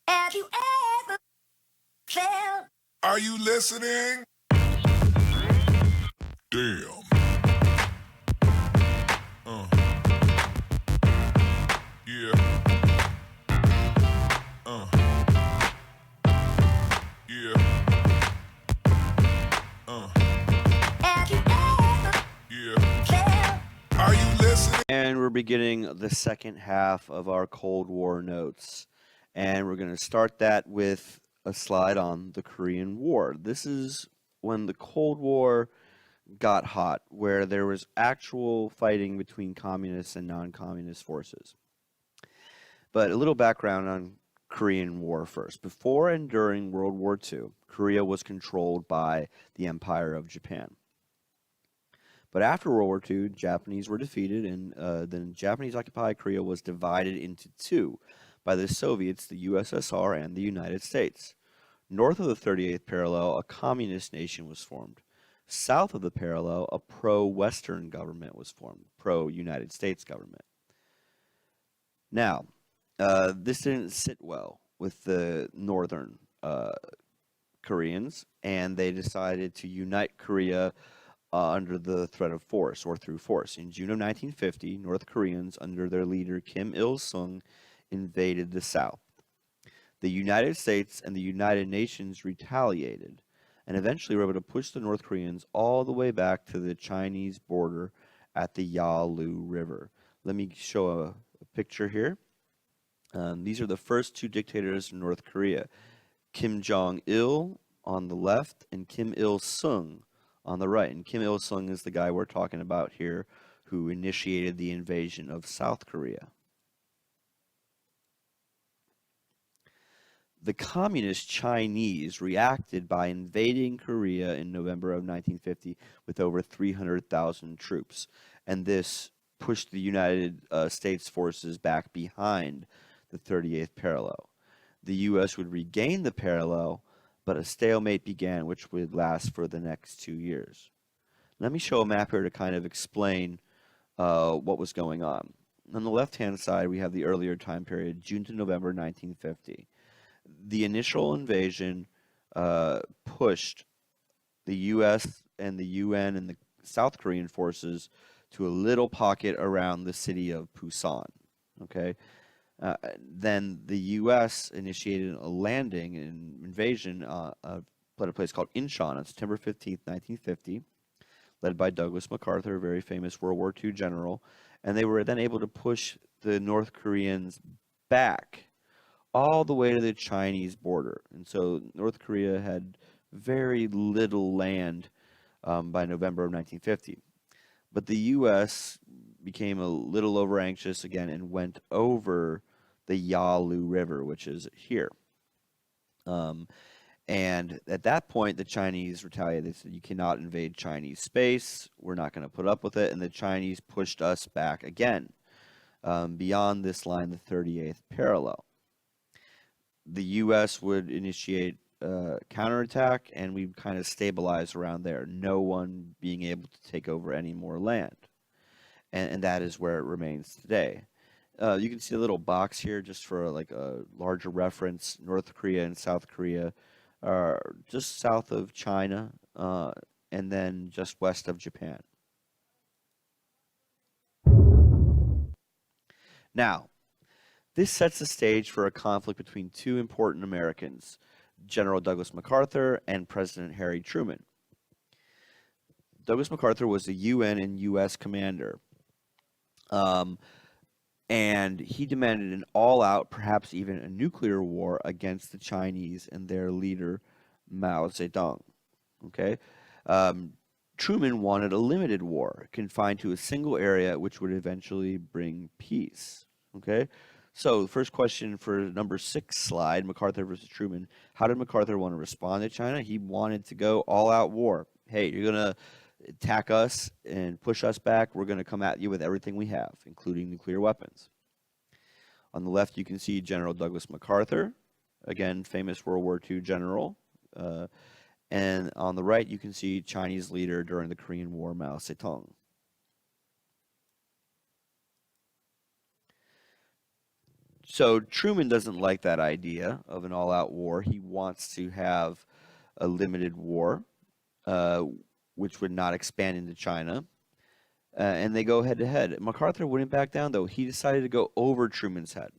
Have you ever felt? Are you listening? Damn. Yeah. Yeah. Have you ever? Yeah. Felt? Are you listening? And we're beginning the second half of our Cold War notes. And we're going to start that with a slide on the Korean War. This is when the Cold War got hot, where there was actual fighting between communist and non-communist forces. But a little background on Korean War first. Before and during World War II, Korea was controlled by the Empire of Japan. But after World War II, Japanese were defeated, and then Japanese-occupied Korea was divided into two by the Soviets, the USSR, and the United States. North of the 38th parallel, a communist nation was formed. South of the parallel, a pro-Western government was formed, pro-United States government. Now, this didn't sit well with the northern Koreans, and they decided to unite Korea under the threat of force or through force. In June of 1950, North Koreans, under their leader Kim Il-sung, invaded the South. The United States and the United Nations retaliated, and eventually were able to push the North Koreans all the way back to the Chinese border at the Yalu River. Let me show a picture here. These are the first two dictators in North Korea, Kim Jong-il on the left and Kim Il-sung on the right. And Kim Il-sung is the guy we're talking about here who initiated the invasion of South Korea. The communist Chinese reacted by invading Korea in November of 1950 with over 300,000 troops. And this pushed the United States forces back behind the 38th parallel. The U.S. would regain the parallel, but a stalemate began, which would last for the next 2 years. Let me show a map here to kind of explain what was going on. On the left-hand side, we have the earlier time period, June to November 1950. The initial invasion pushed the U.S. and the UN and the South Korean forces to a little pocket around the city of Busan. Okay, then the U.S. initiated a landing and invasion at a place called Incheon on September 15th, 1950, led by Douglas MacArthur, a very famous World War II general, and they were then able to push the North Koreans back all the way to the Chinese border. And so North Korea had very little land by November of 1950. But the U.S. became a little over anxious again and went over the Yalu River, which is here. And at that point, the Chinese retaliated. They said, you cannot invade Chinese space. We're not going to put up with it. And the Chinese pushed us back again beyond this line, the 38th parallel. The U.S. would initiate counterattack, and we'd kind of stabilize around there, no one being able to take over any more land. And that is where it remains today. You can see a little box here just for like a larger reference. North Korea and South Korea are just south of China and then just west of Japan. Now, this sets the stage for a conflict between two important Americans, General Douglas MacArthur and President Harry Truman. Douglas MacArthur was a UN and U.S. commander, and he demanded an all-out, perhaps even a nuclear war against the Chinese and their leader, Mao Zedong. Okay? Truman wanted a limited war, confined to a single area, which would eventually bring peace. Okay? So the first question for number 6 slide, MacArthur versus Truman. How did MacArthur want to respond to China? He wanted to go all-out war. Hey, you're going to attack us and push us back. We're going to come at you with everything we have, including nuclear weapons. On the left, you can see General Douglas MacArthur, again, famous World War II general. And on the right, you can see Chinese leader during the Korean War, Mao Zedong. So Truman doesn't like that idea of an all-out war. He wants to have a limited war, uh, which would not expand into China. And they go head to head. MacArthur wouldn't back down, though. He decided to go over Truman's head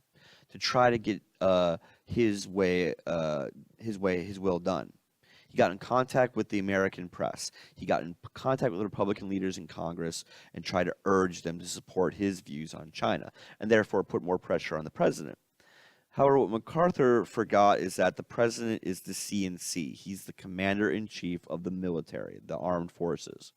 to try to get his will done. He got in contact with the American press. He got in contact with Republican leaders in Congress and tried to urge them to support his views on China, and therefore put more pressure on the president. However, what MacArthur forgot is that the president is the CNC. He's the commander-in-chief of the military, the armed forces.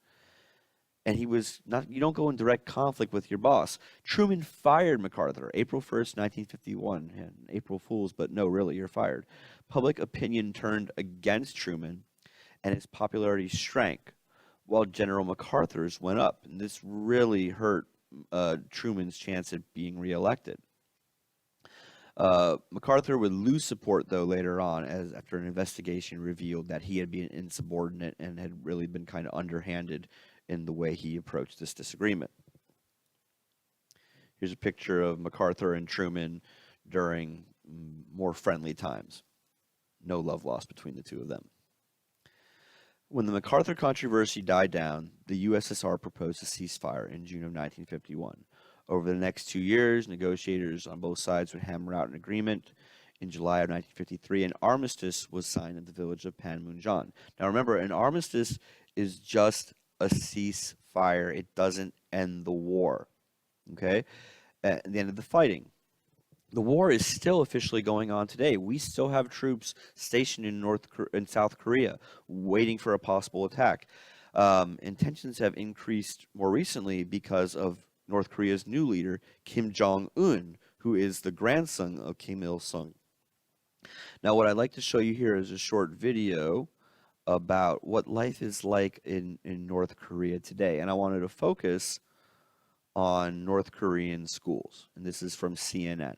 And he was not, you don't go in direct conflict with your boss. Truman fired MacArthur April 1st, 1951. And April Fools, but no, really, you're fired. Public opinion turned against Truman, and his popularity shrank, while General MacArthur's went up. And this really hurt Truman's chance at being reelected. MacArthur would lose support, though, later on, as after an investigation revealed that he had been insubordinate and had really been kind of underhanded in the way he approached this disagreement. Here's a picture of MacArthur and Truman during more friendly times. No love lost between the two of them. When the MacArthur controversy died down, the USSR proposed a ceasefire in June of 1951. Over the next 2 years, negotiators on both sides would hammer out an agreement. In July of 1953, an armistice was signed at the village of Panmunjom. Now remember, an armistice is just a ceasefire. It doesn't end the war, okay? At the end of the fighting. The war is still officially going on today. We still have troops stationed in South Korea waiting for a possible attack. And tensions have increased more recently because of North Korea's new leader, Kim Jong-un, who is the grandson of Kim Il-sung. Now, what I'd like to show you here is a short video about what life is like in North Korea today. And I wanted to focus on North Korean schools. And this is from CNN.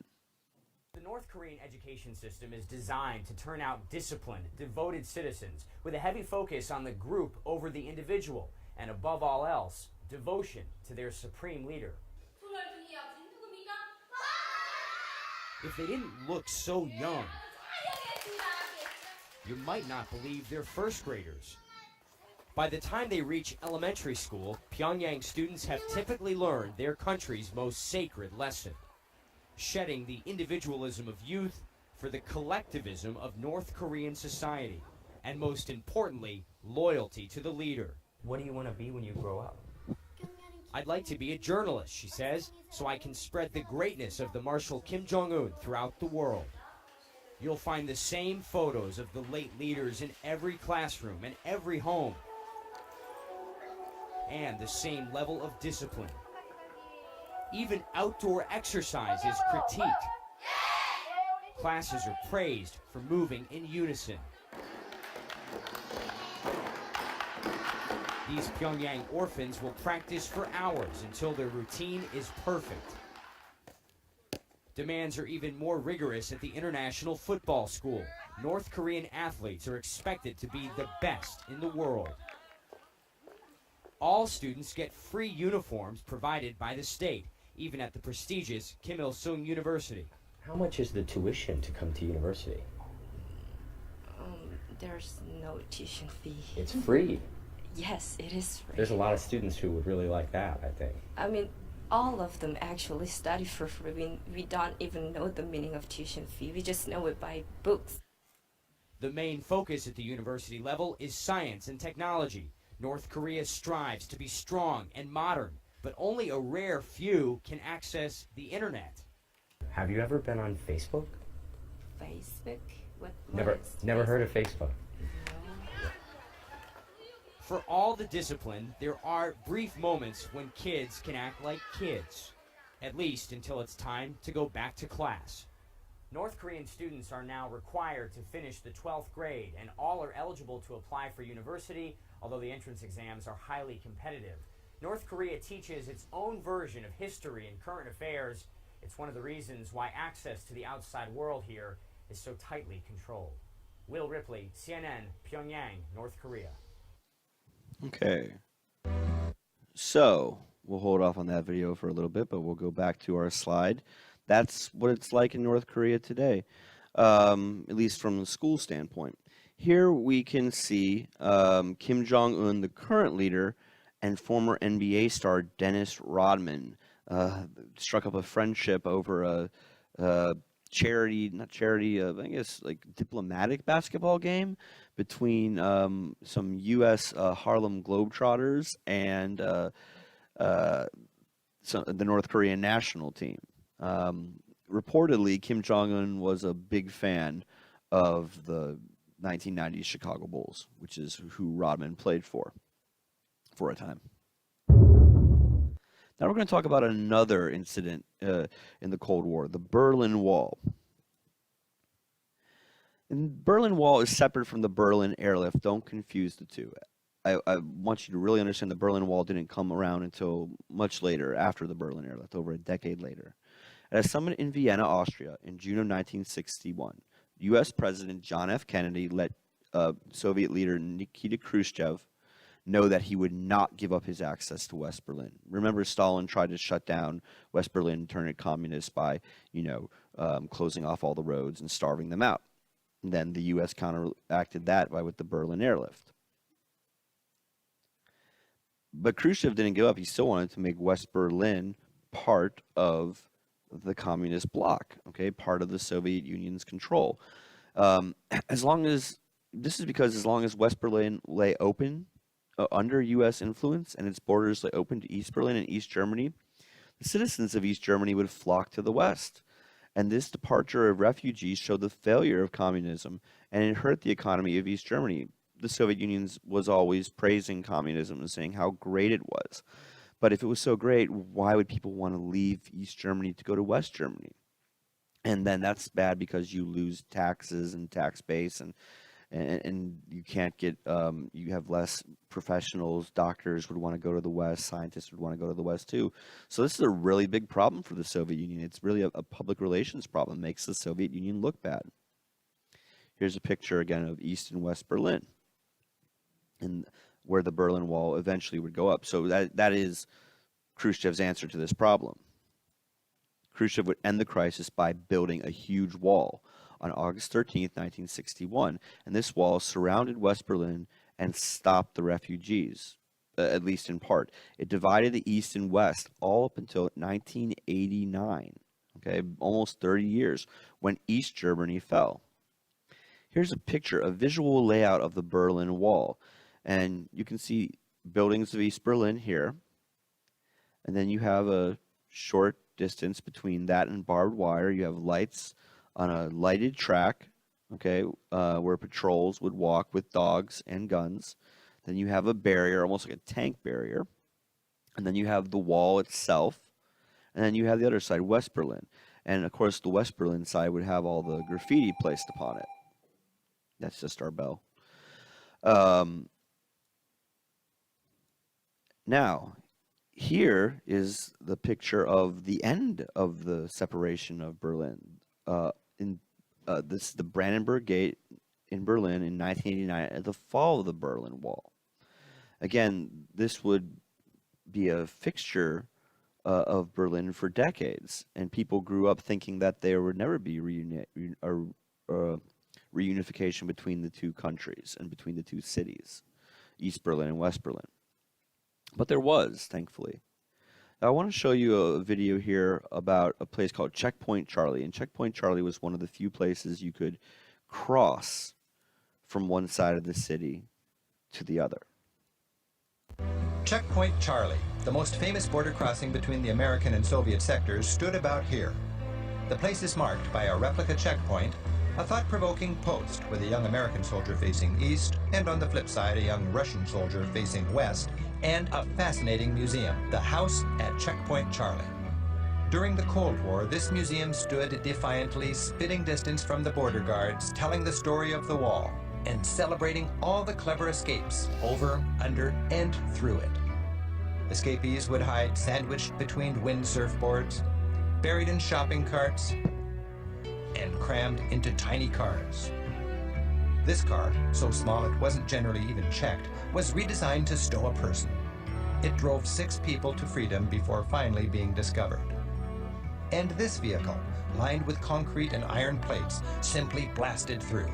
The North Korean education system is designed to turn out disciplined, devoted citizens with a heavy focus on the group over the individual, and above all else, devotion to their supreme leader. If they didn't look so young, you might not believe they're first graders. By the time they reach elementary school, Pyongyang students have typically learned their country's most sacred lesson, shedding the individualism of youth for the collectivism of North Korean society, and most importantly, loyalty to the leader. What do you want to be when you grow up? I'd like to be a journalist, she says, so I can spread the greatness of the Marshal Kim Jong-un throughout the world. You'll find the same photos of the late leaders in every classroom and every home, and the same level of discipline. Even outdoor exercise is critiqued. Classes are praised for moving in unison. These Pyongyang orphans will practice for hours until their routine is perfect. Demands are even more rigorous at the International Football School. North Korean athletes are expected to be the best in the world. All students get free uniforms provided by the state, even at the prestigious Kim Il-sung University. How much is the tuition to come to university? There's no tuition fee. It's free. Yes, it is free. There's a lot of students who would really like that, I think. I mean, all of them actually study for free. We don't even know the meaning of tuition fee. We just know it by books. The main focus at the university level is science and technology. North Korea strives to be strong and modern, but only a rare few can access the internet. Have you ever been on Facebook? Facebook? What Never is heard of Facebook. For all the discipline, there are brief moments when kids can act like kids, at least until it's time to go back to class. North Korean students are now required to finish the 12th grade, and all are eligible to apply for university, although the entrance exams are highly competitive. North Korea teaches its own version of history and current affairs. It's one of the reasons why access to the outside world here is so tightly controlled. Will Ripley, CNN, Pyongyang, North Korea. Okay. So, we'll hold off on that video for a little bit, but we'll go back to our slide. That's what it's like in North Korea today, at least from the school standpoint. Here we can see Kim Jong Un, the current leader, and former NBA star Dennis Rodman struck up a friendship over a charity, not charity, I guess like diplomatic basketball game between some U.S. Harlem Globetrotters and the North Korean national team. Reportedly, Kim Jong Un was a big fan of the 1990s Chicago Bulls, which is who Rodman played for a time. Now we're going to talk about another incident in the Cold War, the Berlin Wall. And the Berlin Wall is separate from the Berlin airlift. Don't confuse the two. I want you to really understand the Berlin Wall didn't come around until much later, after the Berlin airlift, over a decade later. At a summit in Vienna, Austria, in June of 1961, U.S. President John F. Kennedy let Soviet leader Nikita Khrushchev know that he would not give up his access to West Berlin. Remember, Stalin tried to shut down West Berlin, turn it communist by, closing off all the roads and starving them out. And then the U.S. counteracted that with the Berlin airlift. But Khrushchev didn't give up. He still wanted to make West Berlin part of the communist bloc, okay, part of the Soviet Union's control. As long as West Berlin lay open under U.S. influence and its borders lay open to East Berlin and East Germany, the citizens of East Germany would flock to the West. And this departure of refugees showed the failure of communism, and it hurt the economy of East Germany. The Soviet Union was always praising communism and saying how great it was. But if it was so great, why would people want to leave East Germany to go to West Germany? And then that's bad because you lose taxes and tax base, and you can't get, you have less professionals. Doctors would want to go to the West. Scientists would want to go to the West too. So this is a really big problem for the Soviet Union. It's really a public relations problem. It makes the Soviet Union look bad. Here's a picture again of East and West Berlin, and where the Berlin Wall eventually would go up. So that is Khrushchev's answer to this problem. Khrushchev would end the crisis by building a huge wall on August 13th, 1961, and this wall surrounded West Berlin and stopped the refugees, at least in part. It divided the East and West all up until 1989, okay, almost 30 years, when East Germany fell. Here's a picture, a visual layout of the Berlin Wall. And you can see buildings of East Berlin here. And then you have a short distance between that and barbed wire. You have lights on a lighted track, okay, where patrols would walk with dogs and guns. Then you have a barrier, almost like a tank barrier. And then you have the wall itself. And then you have the other side, West Berlin. And, of course, the West Berlin side would have all the graffiti placed upon it. That's just our bell. Now, here is the picture of the end of the separation of Berlin. This is the Brandenburg Gate in Berlin in 1989 at the fall of the Berlin Wall. Again, this would be a fixture of Berlin for decades, and people grew up thinking that there would never be reunification between the two countries and between the two cities, East Berlin and West Berlin. But there was, thankfully. Now, I want to show you a video here about a place called Checkpoint Charlie. And Checkpoint Charlie was one of the few places you could cross from one side of the city to the other. Checkpoint Charlie, the most famous border crossing between the American and Soviet sectors, stood about here. The place is marked by a replica checkpoint, a thought-provoking post with a young American soldier facing east, and on the flip side, a young Russian soldier facing west, and a fascinating museum, the House at Checkpoint Charlie. During the Cold War, this museum stood defiantly, spitting distance from the border guards, telling the story of the wall, and celebrating all the clever escapes over, under, and through it. Escapees would hide sandwiched between wind surfboards, buried in shopping carts, and crammed into tiny cars. This car, so small it wasn't generally even checked, was redesigned to stow a person. It drove 6 people to freedom before finally being discovered. and this vehicle, lined with concrete and iron plates, simply blasted through.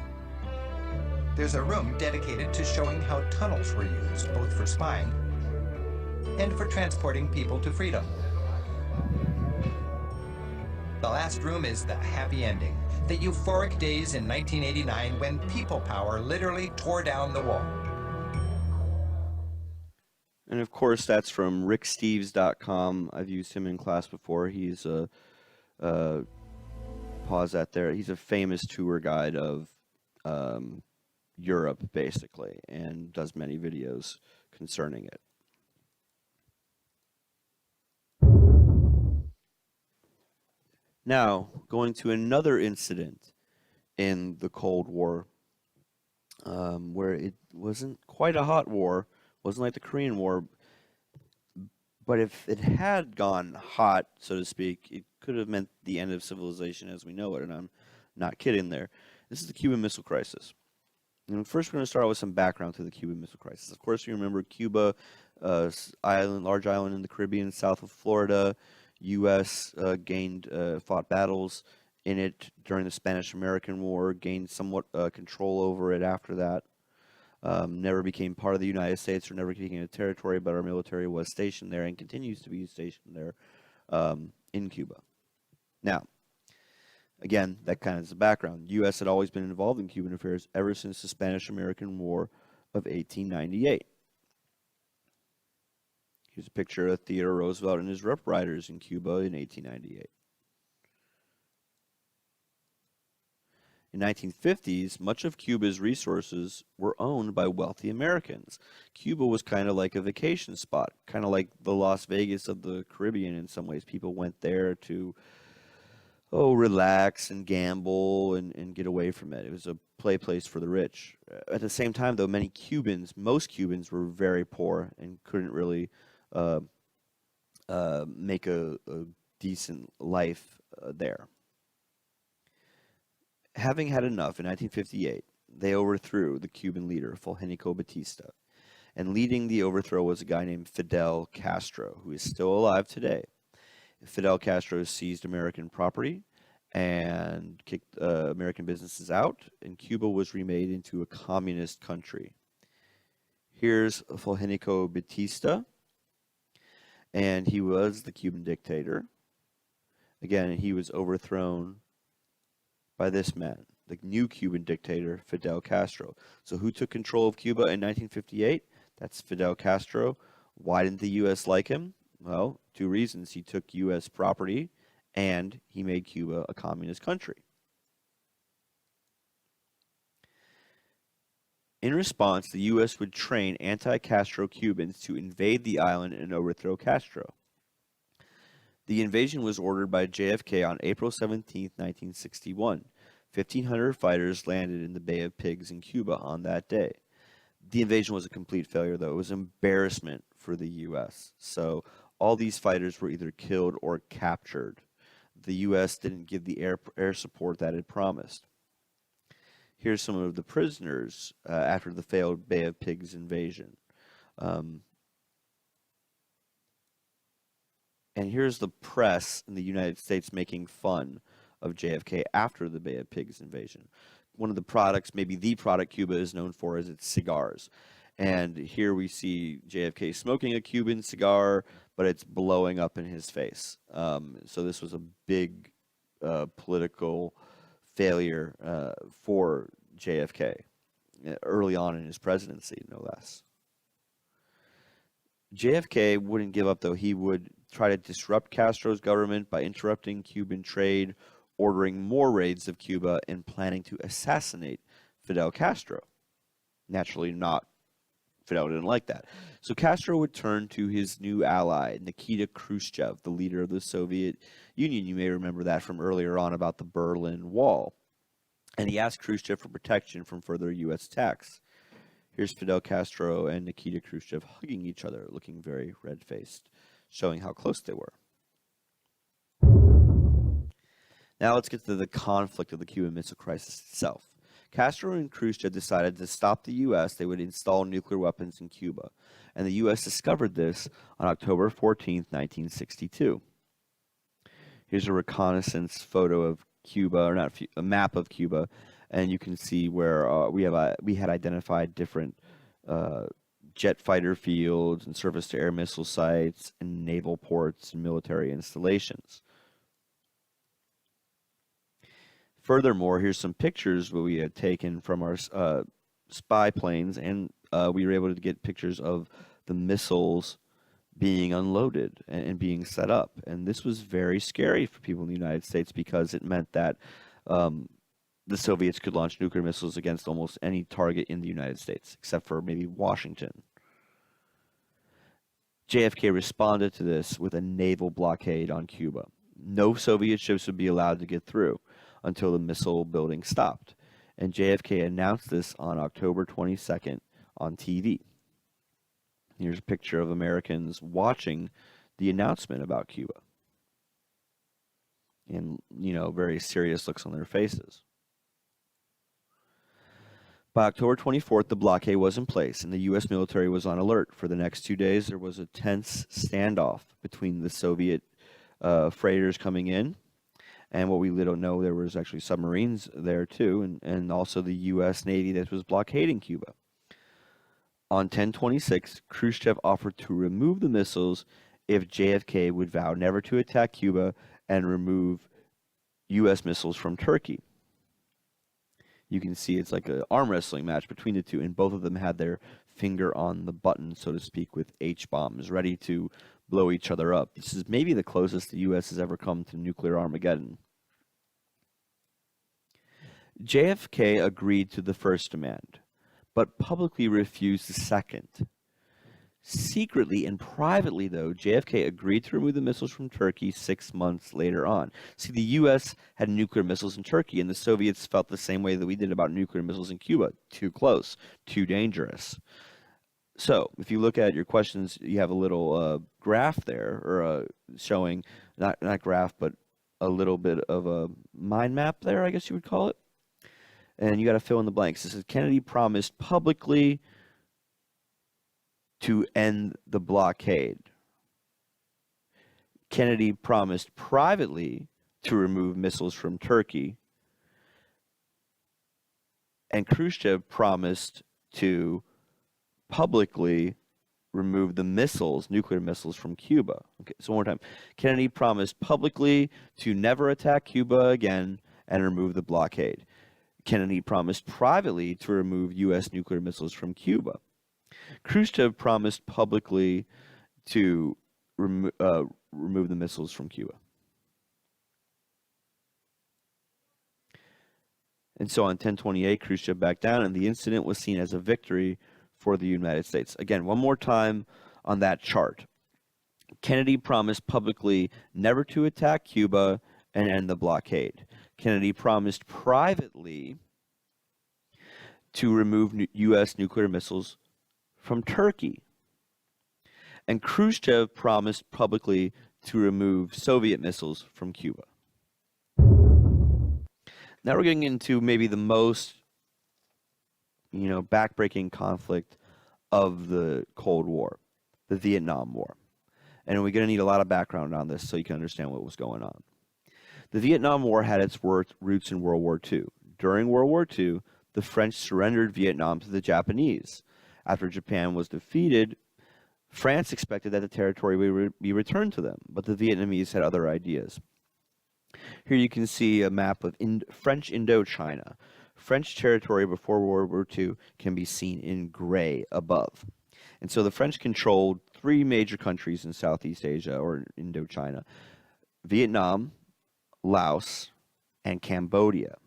There's a room dedicated to showing how tunnels were used, both for spying and for transporting people to freedom. The last room is the happy ending, the euphoric days in 1989 when people power literally tore down the wall. And of course, that's from ricksteves.com. I've used him in class before. He's pause that there. He's a famous tour guide of Europe, basically, and does many videos concerning it. Now, going to another incident in the Cold War, where it wasn't quite a hot war, wasn't like the Korean War, but if it had gone hot, so to speak, it could have meant the end of civilization as we know it, and I'm not kidding there. This is the Cuban Missile Crisis. And first, we're going to start out with some background to the Cuban Missile Crisis. Of course, you remember Cuba, large island in the Caribbean, south of Florida. U.S. fought battles in it during the Spanish-American War, gained somewhat control over it after that. Never became part of the United States or never became a territory, but our military was stationed there and continues to be stationed there in Cuba. Now, again, that kind of is the background. The U.S. had always been involved in Cuban affairs ever since the Spanish-American War of 1898. Here's a picture of Theodore Roosevelt and his Rough Riders in Cuba in 1898. In the 1950s, much of Cuba's resources were owned by wealthy Americans. Cuba was kind of like a vacation spot, kind of like the Las Vegas of the Caribbean in some ways. People went there to, relax and gamble and get away from it. It was a place for the rich. At the same time, though, most Cubans were very poor and couldn't really make a decent life there. Having had enough, in 1958, they overthrew the Cuban leader, Fulgencio Batista. And leading the overthrow was a guy named Fidel Castro, who is still alive today. Fidel Castro seized American property and kicked American businesses out, and Cuba was remade into a communist country. Here's Fulgencio Batista, and he was the Cuban dictator. Again, he was overthrown by this man, the new Cuban dictator, Fidel Castro. So who took control of Cuba in 1958? That's Fidel Castro. Why didn't the U.S. like him? Well, two reasons. He took U.S. property, and he made Cuba a communist country. In response, the U.S. would train anti-Castro Cubans to invade the island and overthrow Castro. The invasion was ordered by JFK on April 17, 1961. 1,500 fighters landed in the Bay of Pigs in Cuba on that day. The invasion was a complete failure, though. It was an embarrassment for the U.S. So all these fighters were either killed or captured. The U.S. didn't give the air support that it promised. Here's some of the prisoners after the failed Bay of Pigs invasion. And here's the press in the United States making fun of JFK after the Bay of Pigs invasion. One of the products, maybe the product Cuba is known for, is its cigars. And here we see JFK smoking a Cuban cigar, but it's blowing up in his face. So this was a big political failure for JFK early on in his presidency, no less. JFK wouldn't give up, though. He would try to disrupt Castro's government by interrupting Cuban trade, ordering more raids of Cuba, and planning to assassinate Fidel Castro. Naturally not. Fidel didn't like that. So Castro would turn to his new ally, Nikita Khrushchev, the leader of the Soviet Union. You may remember that from earlier on about the Berlin Wall. And he asked Khrushchev for protection from further U.S. attacks. Here's Fidel Castro and Nikita Khrushchev hugging each other, looking very red-faced, showing how close they were. Now let's get to the conflict of the Cuban Missile Crisis itself. Castro and Khrushchev decided to stop the U.S. They would install nuclear weapons in Cuba. And the U.S. discovered this on October 14, 1962. Here's a reconnaissance photo of Cuba, or not a map of Cuba, and you can see where we had identified different jet fighter fields and surface-to-air missile sites and naval ports and military installations. Furthermore, here's some pictures we had taken from our spy planes, and we were able to get pictures of the missiles being unloaded and being set up. And this was very scary for people in the United States because it meant that the Soviets could launch nuclear missiles against almost any target in the United States, except for maybe Washington. JFK responded to this with a naval blockade on Cuba. No Soviet ships would be allowed to get through until the missile building stopped. And JFK announced this on October 22nd on TV. Here's a picture of Americans watching the announcement about Cuba. And, very serious looks on their faces. By October 24th, the blockade was in place, and the U.S. military was on alert. For the next 2 days, there was a tense standoff between the Soviet freighters coming in, and what we don't know, there was actually submarines there too, and also the U.S. Navy that was blockading Cuba. On 10/26, Khrushchev offered to remove the missiles if JFK would vow never to attack Cuba and remove U.S. missiles from Turkey. You can see it's like an arm wrestling match between the two, and both of them had their finger on the button, so to speak, with H-bombs, ready to blow each other up. This is maybe the closest the U.S. has ever come to nuclear Armageddon. JFK agreed to the first demand, but publicly refused the second. Secretly and privately, though, JFK agreed to remove the missiles from Turkey 6 months later on. See, the U.S. had nuclear missiles in Turkey, and the Soviets felt the same way that we did about nuclear missiles in Cuba. Too close, too dangerous. So, if you look at your questions, you have a little graph there, or showing, not graph, but a little bit of a mind map there, I guess you would call it. And you got to fill in the blanks. This is Kennedy promised publicly to end the blockade. Kennedy promised privately to remove missiles from Turkey. And Khrushchev promised to publicly remove the missiles, nuclear missiles, from Cuba. Okay, so one more time. Kennedy promised publicly to never attack Cuba again and remove the blockade. Kennedy promised privately to remove U.S. nuclear missiles from Cuba. Khrushchev promised publicly to remove the missiles from Cuba. And so on 10/28, Khrushchev backed down, and the incident was seen as a victory for the United States. Again, one more time on that chart. Kennedy promised publicly never to attack Cuba and end the blockade. Kennedy promised privately to remove U.S. nuclear missiles from Turkey. And Khrushchev promised publicly to remove Soviet missiles from Cuba. Now we're getting into maybe the most, backbreaking conflict of the Cold War, the Vietnam War. And we're going to need a lot of background on this so you can understand what was going on. The Vietnam War had its roots in World War II. During World War II, the French surrendered Vietnam to the Japanese. After Japan was defeated, France expected that the territory would be returned to them, but the Vietnamese had other ideas. Here you can see a map of French Indochina. French territory before World War II can be seen in gray above. And so the French controlled 3 major countries in Southeast Asia, or Indochina: Vietnam, Laos, and Cambodia.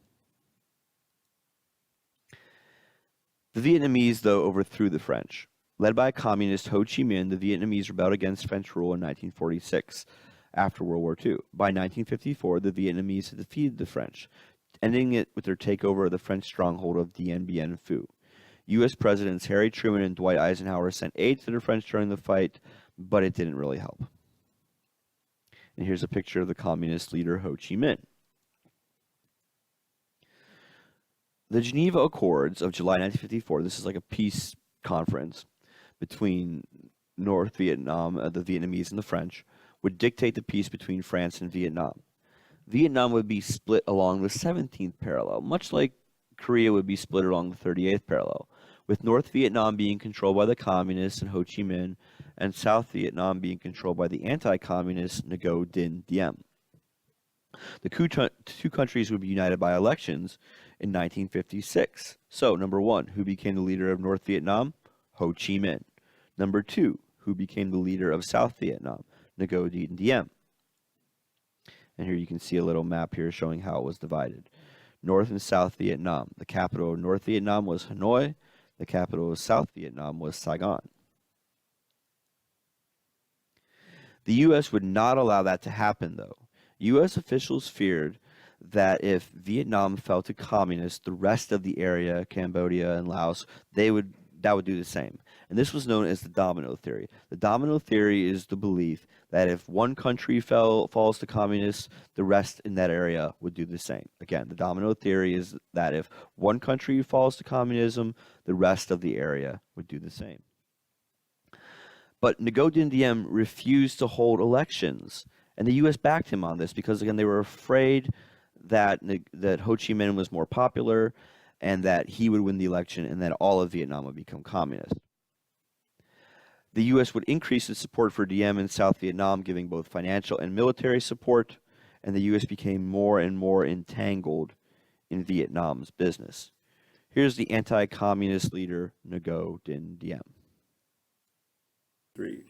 The Vietnamese, though, overthrew the French. Led by communist Ho Chi Minh, the Vietnamese rebelled against French rule in 1946 after World War II. By 1954, the Vietnamese had defeated the French, ending it with their takeover of the French stronghold of Dien Bien Phu. U.S. Presidents Harry Truman and Dwight Eisenhower sent aid to the French during the fight, but it didn't really help. And here's a picture of the communist leader Ho Chi Minh. The Geneva Accords of July 1954, this is like a peace conference between North Vietnam, the Vietnamese and the French, would dictate the peace between France and Vietnam. Vietnam would be split along the 17th parallel, much like Korea would be split along the 38th parallel, with North Vietnam being controlled by the communists and Ho Chi Minh, and South Vietnam being controlled by the anti-communist Ngo Dinh Diem. The two countries would be united by elections in 1956. So, number 1, who became the leader of North Vietnam? Ho Chi Minh. Number 2, who became the leader of South Vietnam? Ngo Dinh Diem. And here you can see a little map here showing how it was divided. North and South Vietnam. The capital of North Vietnam was Hanoi. The capital of South Vietnam was Saigon. The U.S. would not allow that to happen, though. U.S. officials feared that if Vietnam fell to communists, the rest of the area, Cambodia and Laos, that would do the same. And this was known as the domino theory. The domino theory is the belief that if one country falls to communists, the rest in that area would do the same. Again, the domino theory is that if one country falls to communism, the rest of the area would do the same. But Ngo Dinh Diem refused to hold elections, and the U.S. backed him on this because, again, they were afraid that Ho Chi Minh was more popular and that he would win the election and that all of Vietnam would become communist. The U.S. would increase its support for Diem in South Vietnam, giving both financial and military support, and the U.S. became more and more entangled in Vietnam's business. Here's the anti-communist leader, Ngo Dinh Diem. 3.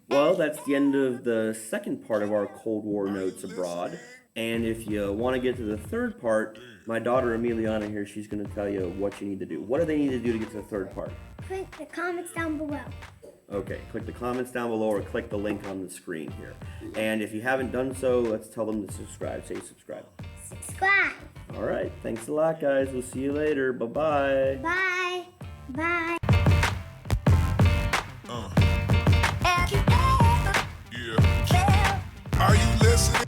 Well, that's the end of the second part of our Cold War Notes Abroad. And if you want to get to the third part, my daughter Emiliana here, she's going to tell you what you need to do. What do they need to do to get to the third part? Click the comments down below. Okay, click the comments down below or click the link on the screen here. And if you haven't done so, let's tell them to subscribe. Say subscribe. Subscribe. All right, thanks a lot, guys. We'll see you later. Bye-bye. Bye. Bye.